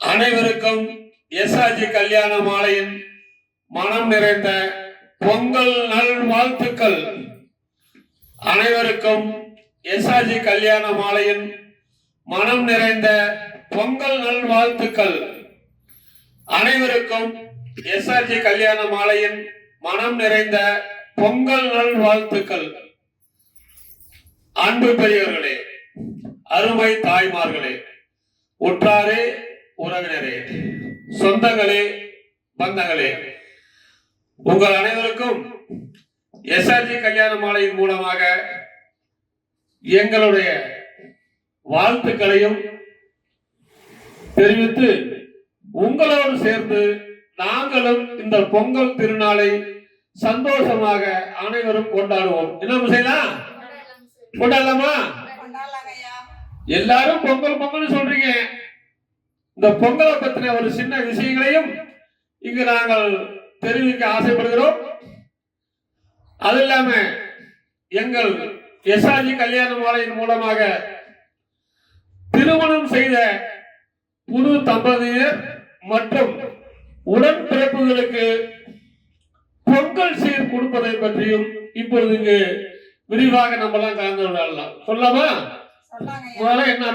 அனைவருக்கும் எஸ்ஆர்ஜி கல்யாண மாலையின் மனம் நிறைந்த பொங்கல் நல் வாழ்த்துக்கள். அனைவருக்கும் எஸ்ஆர்ஜி கல்யாண மாலையின் மனம் நிறைந்த பொங்கல் நல் வாழ்த்துக்கள். அனைவருக்கும் எஸ்ஆர்ஜி கல்யாண மாலையின் மனம் நிறைந்த பொங்கல் நல் வாழ்த்துக்கள். அன்பு பெரியவர்களே, அருமை தாய்மார்களே, உற்றாரே, உறவினரே, சொந்தங்களே, பந்தங்களே, உங்கள் அனைவருக்கும் எஸ்ஆர்ஜி கல்யாண மாலையின் மூலமாக எங்களுடைய வாழ்த்துக்களையும் தெரிவித்து உங்களோடு சேர்ந்து நாங்களும் இந்த பொங்கல் திருநாளை சந்தோஷமாக அனைவரும் கொண்டாடுவோம். என்ன செய்யலாம்? கொண்டாடலாமா? எல்லாரும் பொங்கல் பொங்கல் சொல்றீங்க. இந்த பொங்கலை பற்றின ஒரு சின்ன விஷயங்களையும் இங்கு நாங்கள் தெரிவிக்க ஆசைப்படுகிறோம். அது இல்லாம எங்கள் எஸ்ஆர்ஜி கல்யாண மாலையின் மூலமாக திருமணம் செய்த புது தம்பதியர் மற்றும் உடன்பிறப்புகளுக்கு பொங்கல் சீர் கொடுப்பதை பற்றியும் இப்பொழுது இங்கு விரிவாக நம்மளாம் கலந்து கொள்ளலாம். சொல்லாமா? என்ன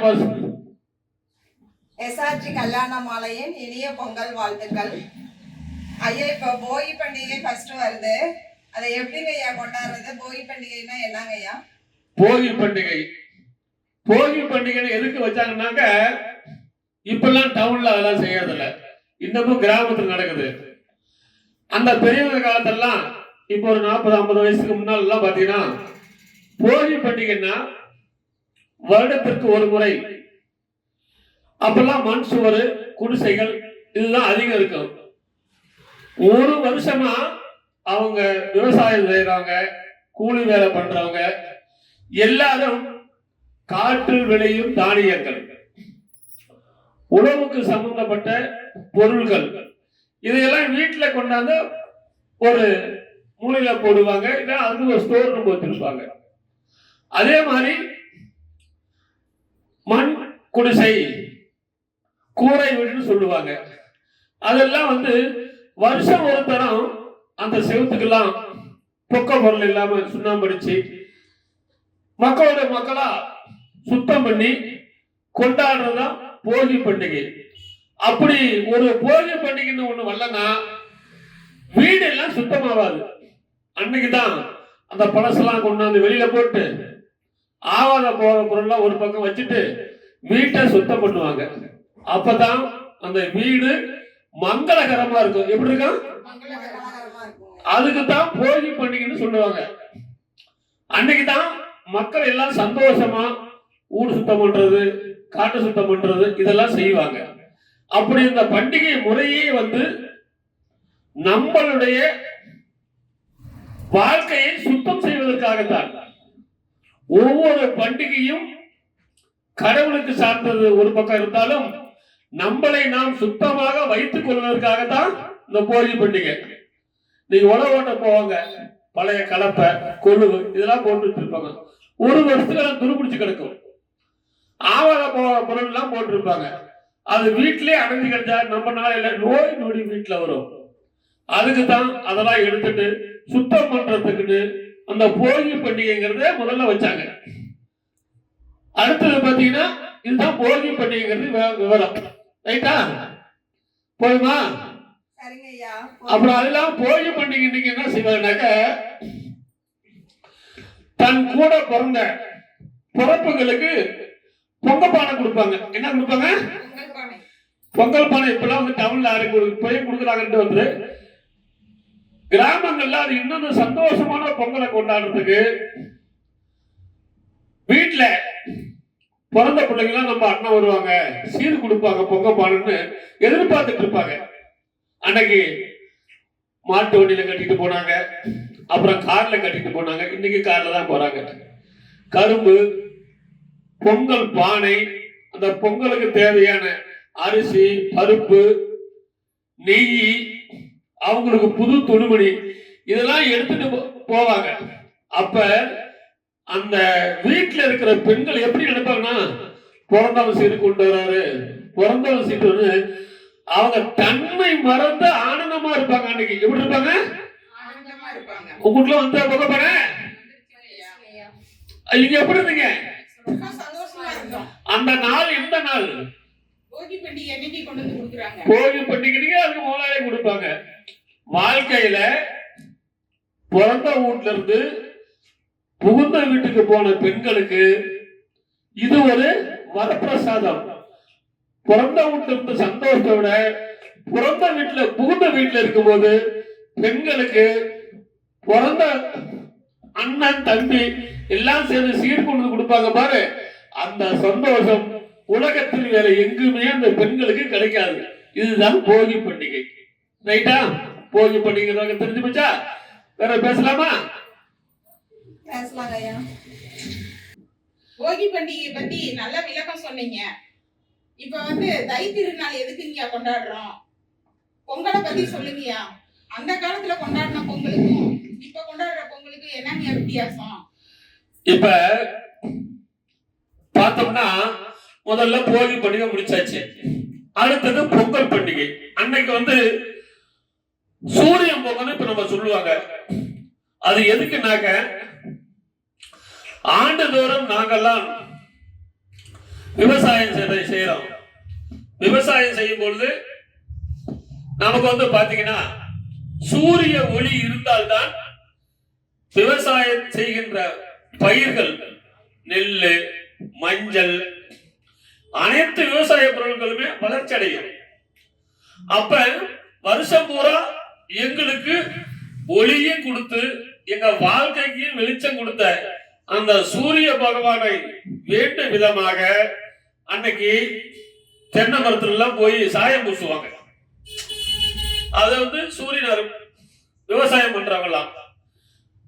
எஸ்ஆர்ஜி கல்யாண மாலையின் இனிய பொங்கல் வாழ்த்துக்கள். ஐயா, இப்ப போகி பண்டிகை ஃபர்ஸ்ட் வருது. அதை எப்படிங்க ஐயா கொண்டாடுறது? போகி பண்டிகைன்னா என்னங்க ஐயா? போகி பண்டிகை எதுக்கு வச்சாங்கன்னாக்க, இப்பெல்லாம் டவுன்ல அதெல்லாம் செய்யறதில்ல, இன்னமும் கிராமத்தில் நடக்குது. அந்த பெரியவங்க காலத்தெல்லாம் இப்போ ஒரு 40-50 வயசுக்கு முன்னாள் எல்லாம் பாத்தீங்கன்னா, போகி பண்டிகைன்னா வருடத்திற்கு ஒரு முறை. அப்பெல்லாம் மண் சுவர், குடிசைகள் இதுதான் அதிகம் இருக்கும். ஒரு வருஷமா அவங்க விவசாயம் செய்யறவங்க, கூலி வேலை பண்றவங்க எல்லாரும் காற்றில் விளையும் தானியங்கள், உணவுக்கு சம்பந்தப்பட்ட பொருள்கள் இதையெல்லாம் வீட்டுல கொண்டாந்து ஒரு மூலையில போடுவாங்க. இல்லை அது ஒரு ஸ்டோர் ரூம் வச்சிருப்பாங்க. அதே மாதிரி மண் குடிசை, கூரை வீடுன்னு சொல்லுவாங்க. அதெல்லாம் வருஷம் ஒரு தரம் அந்த செவத்துக்கெல்லாம் பொக்க பொருள் இல்லாம சுண்ணாம்படிச்சு மக்களோட மக்களா சுத்தம் பண்ணி கொண்டாடுறதா போகி பண்டிகை. அப்படி ஒரு போகி பண்டிகைன்னு ஒண்ணு வரலன்னா வீடு எல்லாம் சுத்தமாவாது. அன்னைக்குதான் அந்த பழசெல்லாம் கொண்டாந்து வெளியில போட்டு ஆவாத போற பொருள்லாம் ஒரு பக்கம் வச்சுட்டு வீட்டை சுத்தம் பண்ணுவாங்க. அப்பதான் அந்த வீடு மங்களகரமா இருக்கும். எப்படி இருக்கும்? அதுக்குதான் போகி பண்டிகைன்னு சொல்லுவாங்க. அன்னைக்குதான் மக்கள் எல்லாம் சந்தோஷமா ஊர் சுத்தம் பண்றது, காட்டு சுத்தம் பண்றது இதெல்லாம் செய்வாங்க. அப்படி இந்த பண்டிகை முறையே நம்மளுடைய வாழ்க்கையை சுத்தம் செய்வதற்காகத்தான். ஒவ்வொரு பண்டிகையும் கடவுளுக்கு சார்ந்தது ஒரு பக்கம் இருந்தாலும் நம்மளை நாம் சுத்தமாக வைத்துக் கொள்வதற்காகத்தான் இந்த போகி பண்டிகை. நீங்க உழவு ஓட்ட போவாங்க, பழைய கலப்பை, கொழுவு இதெல்லாம் போட்டு வச்சிருப்பாங்க. ஒரு வருஷத்துக்கு துருபிடிச்சு கிடக்கும். ஆவாத பொருள் எல்லாம் போட்டிருப்பாங்க. அது வீட்டிலே அடைஞ்சு கிடைச்சா நம்ம நாளையில நோய் நொடி வீட்டுல வரும். அதுக்கு தான் அதெல்லாம் எடுத்துட்டு சுத்தம் பண்றதுக்குன்னு அந்த போகி பண்டிகைங்கிறத முதல்ல வச்சாங்க. அடுத்தது பாத்தீங்கன்னா இதுதான் போகி பண்டிகைங்கிறது விவரம். ரைட்டா? போயுமா? அப்புறம் அதெல்லாம் போகி பண்டிகை இன்னைக்கு என்ன செய்வாங்கன்னாக்க, தன் கூட பிறந்த பிறப்புகளுக்கு பொங்கல் பானை கொடுப்பாங்க. என்ன கொடுப்பாங்க? பொங்கல் பானை. இப்பெல்லாம் டவுன்ல போய் கொடுக்குறாங்கன்ட்டு கிராமங்கள்ல அது இன்னொரு சந்தோஷமான பொங்கலை கொண்டாடுறதுக்கு வீட்டுல பிறந்த பிள்ளைங்களாம் நம்ம அண்ணன் வருவாங்க, சீர் கொடுப்பாங்க, பொங்கல் பானைன்னு எதிர்பார்த்துட்டு இருப்பாங்க. அன்னைக்கு மாட்டு வண்டியில கட்டிட்டு போனாங்க, அப்புறம் கார்ல கட்டிட்டு போனாங்க. இன்னைக்கு கார்ல தான் போறாங்க. கரும்பு, பொங்கல் பானை, அந்த பொங்கலுக்கு தேவையான அரிசி, பருப்பு, நெய், அவங்களுக்கு புது துணிமணி இதெல்லாம் எடுத்துட்டு போவாங்க. அப்ப அந்த வீட்டுல இருக்கிற பெண்கள் எப்படி நினைப்பாங்கன்னா, பிறந்தவன் சீர் கொண்டு வர்றாரு, பிறந்தவங்க சீட்டு வந்து அவங்க தன்மை மறந்து ஆனந்தமா இருப்பாங்க. அன்னைக்கு எப்படி இருப்பாங்க? ஆனந்தமா இருப்பாங்க. உங்களுக்குள்ள வந்து பகப்பான நீங்க எப்படி இருந்தீங்க? ரொம்ப சந்தோஷமா இருந்தோம். அந்த நாள் எந்த நாள்? போகி பண்டிகை அன்னைக்கு கொண்டு வந்து கொடுக்குறாங்க. போகி பண்டிகைக்கு அதுக்கு முதலாளி கொடுப்பாங்க. வாழ்க்கையில பிறந்த வீட்டுல இருந்து புகுந்த வீட்டுக்கு போன பெண்களுக்கு இது ஒரு வரப்பிரசாதம். பிறந்த வீட்டுல இருந்த சந்தோஷத்தை விட பிறந்த வீட்டுல புகுந்த வீட்டுல இருக்கும்போது பெண்களுக்கு பிறந்த அண்ணன் தம்பி எல்லாம் சேர்ந்து சீர் கொண்டு கொடுப்பாங்க பாரு, அந்த சந்தோஷம் உலகத்தில் வேற எங்குமே அந்த பெண்களுக்கு கிடைக்காது. இதுதான் போகி பண்டிகை. ரைட்டா? போகி பண்டிகை தெரிஞ்சு போச்சா? வேற பேசலாமா? பேசலாங்க ஐயா. போகி பண்டிகை பத்தி நல்ல விளக்கம் சொன்னீங்க. இப்ப வந்து தை திருநாள் எதுக்கு இங்க கொண்டாடுறோம்? பொங்கலை பத்தி சொல்லுங்கயா. அந்த காலத்துல கொண்டாடின பொங்கலுக்கும் இப்ப கொண்டாடுற பொங்கலுக்கும் என்னங்க வித்தியாசம்? இப்ப பார்த்தோம்னா முதல்ல போகி பண்டிகை முடிச்சாச்சு. அடுத்தது பொங்கல் பண்டிகை. அன்னைக்கு வந்து சூரியன் பொங்கல் இப்ப நம்ம சொல்லுவாங்க. அது எதுக்குனாக்க ஆண்டுதோறும் நாங்கெல்லாம் விவசாயம் செய்யறோம். விவசாயம் செய்யும் பொழுது நமக்கு வந்து பாத்தீங்கன்னா சூரிய ஒளி இருந்தால்தான் விவசாயம் செய்கின்ற பயிர்கள், நெல்லு, மஞ்சள், அனைத்து விவசாய பொருட்களுமே வளர்ச்சி அடையும். அப்ப வருஷம் பூரா எங்களுக்கு ஒளியும் கொடுத்து எங்க வாழ்க்கைக்கு வெளிச்சம் கொடுத்த அந்த சூரிய பகவானை வேண்ட விதமாக அன்னைக்கு தென்னை மரத்துல எல்லாம் போய் சாயம் பூசுவாங்க. அது வந்து சூரியன் விவசாயம் பண்றவங்களாம்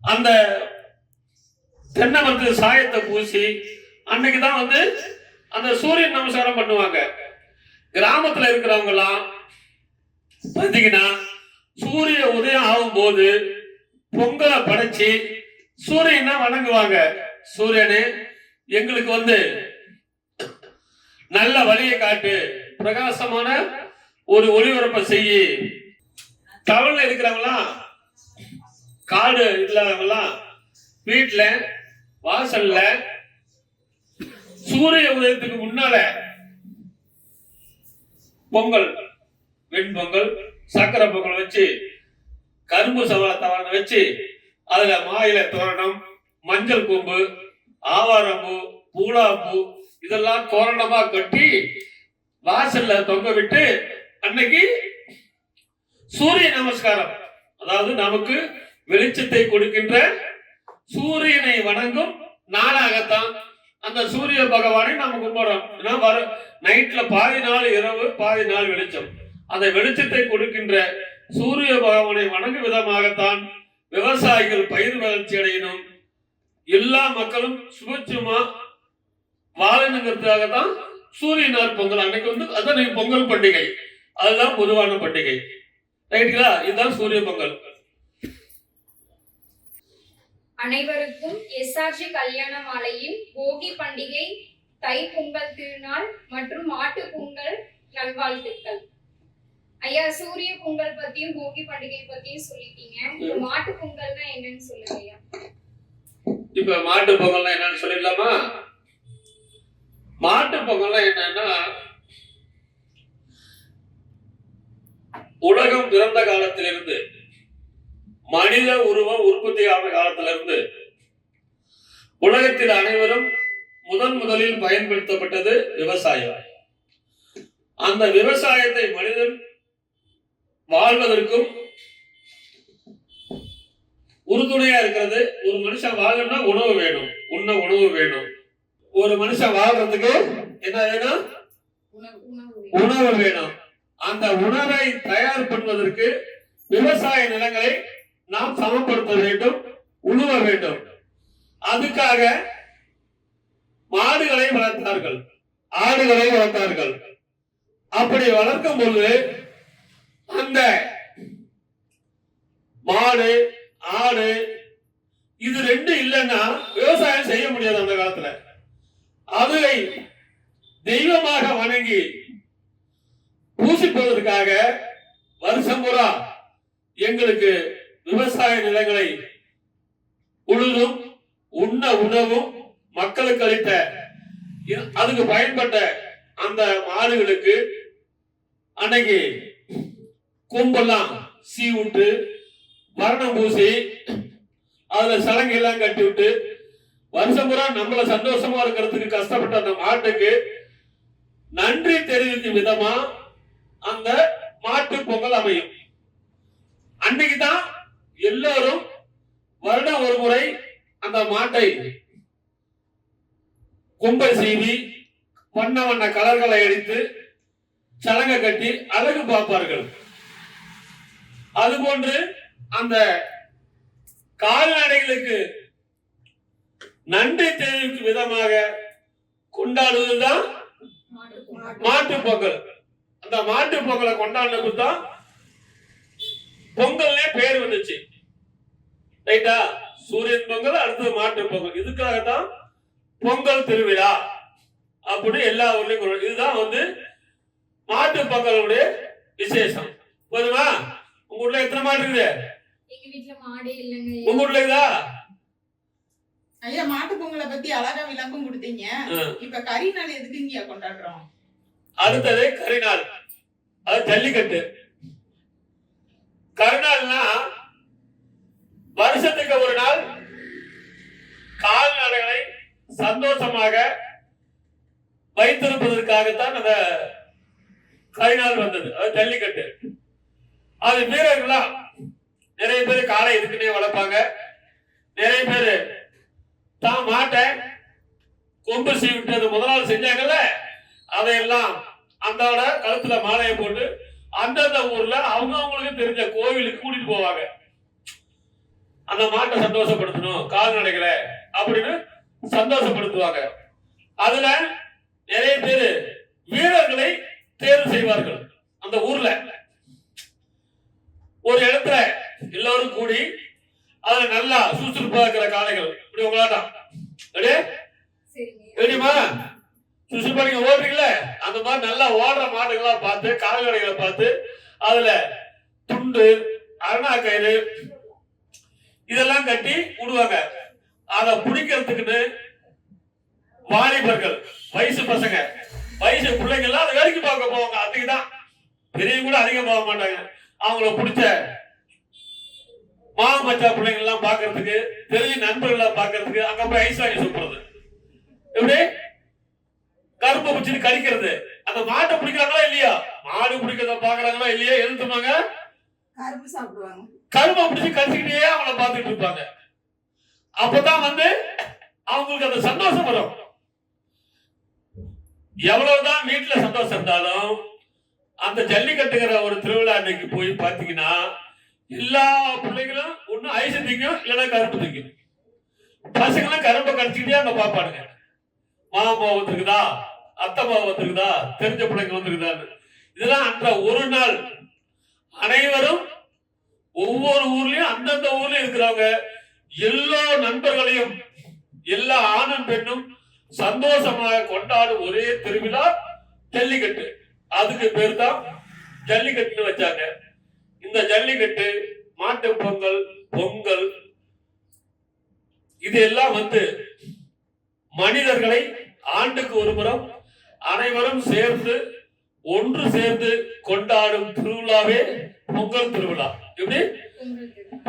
அந்த தென்னை மரத்துல சாயத்தை பூசி அன்னைக்குதான் வந்து அந்த சூரியன் நமஸ்காரம் பண்ணுவாங்க. கிராமத்துல இருக்கிறவங்க எல்லாம் பாத்தீங்கன்னா சூரிய உதயம் ஆகும் போது பொங்கலை படைச்சு சூரியனை வணங்குவாங்க. சூரியனே எங்களுக்கு வந்து நல்ல வழியை காட்டு, பிரகாசமான ஒரு ஒளிபரப்பை செய்யி. டவுன்ல இருக்கிறவங்களாம், காடு இல்லாதவங்களாம் வீட்டுல வாசல்ல சூரிய உதயத்துக்கு முன்னால பொங்கல், வெண்பொங்கல், சக்கரை பொங்கல் வச்சு கரும்பு சவாலை வச்சு அதுல மாயில தோரணம், மஞ்சள் கொம்பு, ஆவாரம்பூ, பூலாப்பூ இதெல்லாம் தோரணமா கட்டி வாசல்ல தொங்க விட்டு அன்னைக்கு சூரிய நமஸ்காரம், அதாவது நமக்கு வெளிச்சத்தை கொடுக்கின்ற சூரியனை வணங்கும் நாளாகத்தான் அந்த சூரிய பகவானை நாம கும்பிடுறோம். நைட்ல பாதி நாள் இரவு, பாதி நாள் வெளிச்சம். அந்த வெளிச்சத்தை கொடுக்கின்ற சூரிய பகவானை வணங்கும் விதமாகத்தான் விவசாயிகள் பயிர் வளர்ச்சி அடையணும், எல்லா மக்களும் சுபட்சமா வாழணுங்கிறதுக்காக தான் சூரியனார் பொங்கல் அன்னைக்கு வந்து அதான் பொங்கல் பண்டிகை. அதுதான் பொதுவான பண்டிகை. ரைட்டுங்களா? இதுதான் சூரிய பொங்கல். அனைவருக்கும் எஸ்ஆர்ஜி கல்யாண மாலையின் போகி பண்டிகை, தை பொங்கல் திருநாள் மற்றும் மாட்டு பொங்கல் நல்வாழ்த்துக்கள். ஐயா, சூரிய பொங்கல் பத்தியும் போகி பண்டிகை பத்தியும் சொல்லிட்டீங்க. மாட்டு பொங்கல்னா என்னன்னு சொல்லுங்க ஐயா. இப்ப மாட்டு பொங்கல்னா என்னன்னு சொல்லிடலாமா? மாட்டு பொங்கல்னா என்னன்னா, உலகம் பிறந்த காலத்திலிருந்து மனித உருவம் உற்பத்தி ஆன காலத்திலிருந்து உலகத்தில் அனைவரும் முதலில் பயன்படுத்தப்பட்டது விவசாயம். அந்த விவசாயத்தை மனிதன் வாழ்வதற்கும் உறுதுணையா இருக்கிறது. ஒரு மனுஷன் வாழணும்னா உணவு வேணும், உணவு வேணும். ஒரு மனுஷன் வாழ்றதுக்கு என்ன வேணும்? உணவு வேணும். அந்த உணவை தயார் பண்ணுவதற்கு விவசாய நிலங்களை நாம் சமப்படுத்த வேண்டும், உழுவ வேண்டும். அதுக்காக மாடுகளை வளர்த்தார்கள், ஆடுகளை வளர்த்தார்கள். அப்படி வளர்க்கும் பொழுது அந்த மாடு, ஆடு இது ரெண்டு இல்லைன்னா விவசாயம் செய்ய முடியாது. அந்த காலத்துல அதை தெய்வமாக வணங்கி பூசிப்பதற்காக வருஷம் பூரா எங்களுக்கு விவசாய நிலங்களை உழுதும் உண்ண உணவும் மக்களுக்கு அளித்த அதுக்கு பயன்பட்ட அந்த மாடுகளுக்கு அன்னைக்கு கொம்பெல்லாம் சீ விட்டு வர்ணம் பூசி அதுல சலங்கை எல்லாம் கட்டி விட்டு வருஷம் பூரா நம்மள சந்தோஷமா இருக்கிறதுக்கு கஷ்டப்பட்ட அந்த மாட்டுக்கு நன்றி தெரிவிக்கும் விதமா அந்த மாட்டு பொங்கல் அமையும். அன்னைக்கு தான் எல்லாரும் வருடம் ஒரு முறை அந்த மாட்டை கொம்பை சீவி வண்ண வண்ண கலர்களை அடித்து சலங்கை கட்டி அழகு பார்ப்பார்கள். அதுபோன்று அந்த கால்நடைகளுக்கு நன்றி தெரிவிக்கும் விதமாக கொண்டாடுவதுதான் மாட்டு பொங்கல். அந்த மாட்டு பொங்கலை கொண்டாடுறது தான் பொங்கல்னே பேர் வந்துச்சு. ரைட்டா? சூரியன் பொங்கல், அடுத்தது மாட்டு பொங்கல். இதுக்காகத்தான் பொங்கல் திருவிழா அப்படி எல்லா ஊர்லயும். இதுதான் வந்து மாட்டு பொங்கலுடைய விசேஷம். போதுமா? உங்க வீட்டுல எத்தனை மாடு இருக்குது? எங்க வீட்ல மாடே இல்லங்க. உங்க வீட்டுல இருக்குதா? ஐயா, மாட்டு பொங்கலை பத்தி அழகா விளக்கம் கொடுத்தீங்க. இப்ப கறி நாள் எதுக்குங்க கொண்டாடுறோம்? அடுத்தது கரிநாள், அது ஜல்லிக்கட்டு. கரிநாள்னா வருஷத்துக்கு ஒரு நாள் கால்நடைகளை சந்தோஷமாக வைத்திருப்பதற்காகத்தான் அந்த கரிநாள் வந்தது. அது ஜல்லிக்கட்டு. அது வீரர்களா நிறைய பேர் காலை இதுக்குன்னே வளர்ப்பாங்க. நிறைய பேர் தான் மாட்டை கொம்பு சீவிட்டு முதல் நாள் செஞ்சாங்கல்ல, அதையெல்லாம் அந்தோட கழுத்துல மாலையை போட்டு அந்தந்த ஊர்ல அவங்களுக்கு தெரிஞ்ச கோவிலுக்கு கூட்டிட்டு போவாங்க. அந்த மாட்டை சந்தோஷப்படுத்தணும், கால்நடைகளை அப்படின்னு சந்தோஷப்படுத்துவாங்க. அதுல நிறைய பேர் வீரர்களை தேர்வு செய்வார்கள். அந்த ஊர்ல ஒரு இடத்துல எல்லாரும் கூடி அதுல நல்லா சுறுசுறுப்பா இருக்கிற காளைகள் இப்படி உங்களாட்டம் தெரியுமா? சுறுசுறுப்பா நீங்க ஓடுறீங்களே, அந்த மாதிரி நல்லா ஓடுற மாடுகளா பார்த்து கால்நடைகளை பார்த்து அதுல துண்டு அரணா கயிறு இதெல்லாம் கட்டி விடுவாங்க. அதை பிடிக்கிறதுக்குன்னு வாலிபர்கள், வயசு பசங்க, வயசு பிள்ளைங்க எல்லாம் அதை வேடிக்கை பார்க்க போவாங்க. அதுக்குதான் பெரிய கூட அதிகம் போக மாட்டாங்க. அவங்கள பிடிச்ச மாமச்சா பிள்ளைங்க எல்லாம் பாக்குறதுக்கு, தெரிஞ்ச நண்பர்களை பாக்குறதுக்கு அங்க போய் ஐஸ் வாங்கி சொல்றது. எப்படி கரும்பு பிடிச்சிட்டு கடிக்கிறது. அந்த மாட்டை பிடிக்கிறாங்களா இல்லையா? மாடு பிடிக்கிறத பாக்குறாங்களா இல்லையா? எழுத்துமாங்க கரும்பு சாப்பிடுவாங்க. கரும்பை பிடிச்சி கடிச்சுக்கிட்டே அவங்கள பார்த்துட்டு இருப்பாங்க. அப்பதான் வந்து அவங்களுக்கு அந்த சந்தோஷம் வரும். எவ்வளவுதான் வீட்டுல சந்தோஷம் இருந்தாலும் அந்த ஜல்லிக்கட்டுங்கிற ஒரு திருவிழா அன்னைக்கு போய் பாத்தீங்கன்னா எல்லா பிள்ளைகளும் ஒண்ணு ஐஸ் திங்கும், இல்லைன்னா கரும்பு திங்கும். பசங்களும் கரும்பை கடிச்சுக்கிட்டே அங்க பாப்பானுங்க. மாமா வந்துருக்குதா, அத்தை மாமா வந்துருக்குதா, தெரிஞ்ச பிள்ளைங்க வந்துருக்குதான்னு. இதெல்லாம் அந்த ஒரு நாள் அனைவரும் ஒவ்வொரு ஊர்லயும் அந்தந்த ஊர்லயும் இருக்கிறவங்க எல்லா நண்பர்களையும் எல்லா ஆணும் பெண்ணும் சந்தோஷமாக கொண்டாடும் ஒரே திருவிழா ஜல்லிக்கட்டு. அதுக்கு பேர் தான் ஜல்லிக்கட்டுன்னு வச்சாங்க. இந்த ஜல்லிக்கட்டு, மாட்டு பொங்கல், பொங்கல் இது எல்லாம் வந்து மனிதர்களை ஆண்டுக்கு ஒரு முறை அனைவரும் சேர்ந்து ஒன்று சேர்ந்து கொண்டாடும் திருவிழாவே பொங்கல் திருவிழா. எப்படி?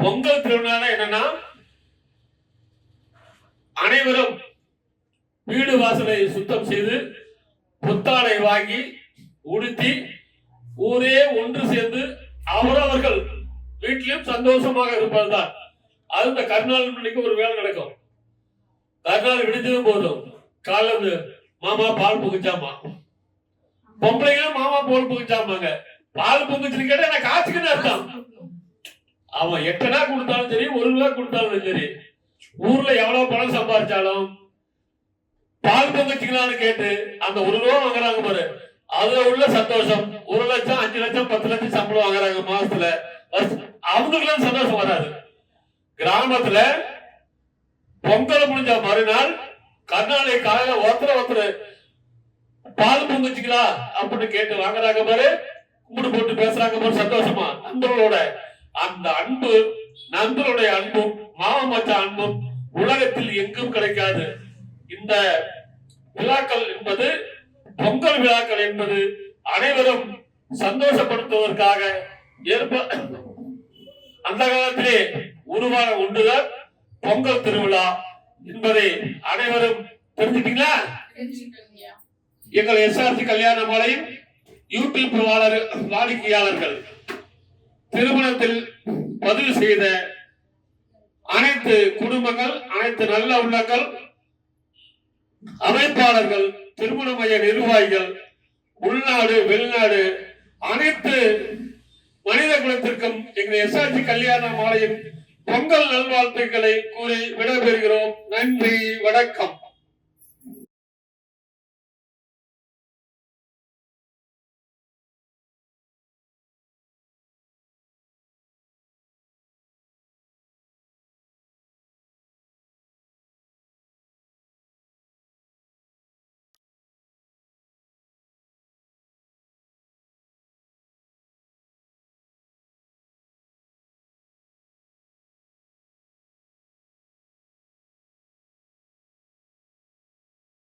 பொங்கல் திருவிழா என்னன்னா அனைவரும் வீடு வாசலை சுத்தம் செய்து புத்தாடை வாங்கி உடுத்தி ஊரே ஒன்று சேர்ந்து அவரவர்கள் வீட்டிலும் சந்தோஷமாக இருப்பதுதான். அது இந்த கருநாள் மணிக்கு ஒரு வேலை நடக்கும். கருநாள் விடுத்ததும் போதும் காலைல மாமா பால் புகுச்சாமா, பொம்பளைங்க மாமா பால் புகுச்சாமாங்க. பால் பொங்குச்சுன்னு கேட்டா எனக்கு காசுக்குன்னு அர்த்தம். அவன் 8 நாள் கொடுத்தாலும் சரி, 1 ரூபா கொடுத்தாலும் சரி, ஊர்ல எவ்வளவு பணம் சம்பாதிச்சாலும் பால் பொங்குச்சிக்கலான்னு கேட்டு அந்த 1 ரூபா வாங்குறாங்க பாரு, அதுல உள்ள சந்தோஷம். 1 லட்சம், 5 லட்சம், 10 லட்சம் சம்பளம் வாங்குறாங்க மாசத்துல, அவங்களுக்கு சந்தோஷம் வராது. கிராமத்துல பொங்கல் முடிஞ்ச மறுநாள் கர்நாடக காலையில ஒருத்தர பால் பொங்குச்சிக்கலாம் அப்படின்னு கேட்டு வாங்குறாங்க பாரு, கும்பிடு போட்டு பேசுறாங்க ஒரு சந்தோஷமா நண்பர்களோட. அந்த அன்பு, நண்பருடைய அன்பும் மாமச்ச அன்பும் உலகத்தில் எங்கும் கிடைக்காது. இந்த விழாக்கள் என்பது, பொங்கல் விழாக்கள் என்பது அனைவரும் சந்தோஷப்படுத்துவதற்காக அந்த காலத்திலே உருவான ஒன்றுதான் பொங்கல் திருவிழா என்பதை அனைவரும் தெரிஞ்சுட்டீங்களா? தெரிஞ்சுக்கிட்டோங்கய்யா. எங்கள் எஸ்ஆர்சி கல்யாண மாலையின் யூடியூப் வாடிக்கையாளர்கள் திருமணத்தில் பதிவு செய்த அனைத்து குடும்பங்கள், அனைத்து நல்ல உள்ளங்கள், அமைப்பாளர்கள், திருமண மைய நிர்வாகிகள், உள்நாடு வெளிநாடு அனைத்து மனித குலத்திற்கும் எங்கள் எஸ்ஆர்சி கல்யாண மாலையின் பொங்கல் நல்வாழ்த்துக்களை கூறி விடைபெறுகிறோம். நன்றி, வணக்கம்.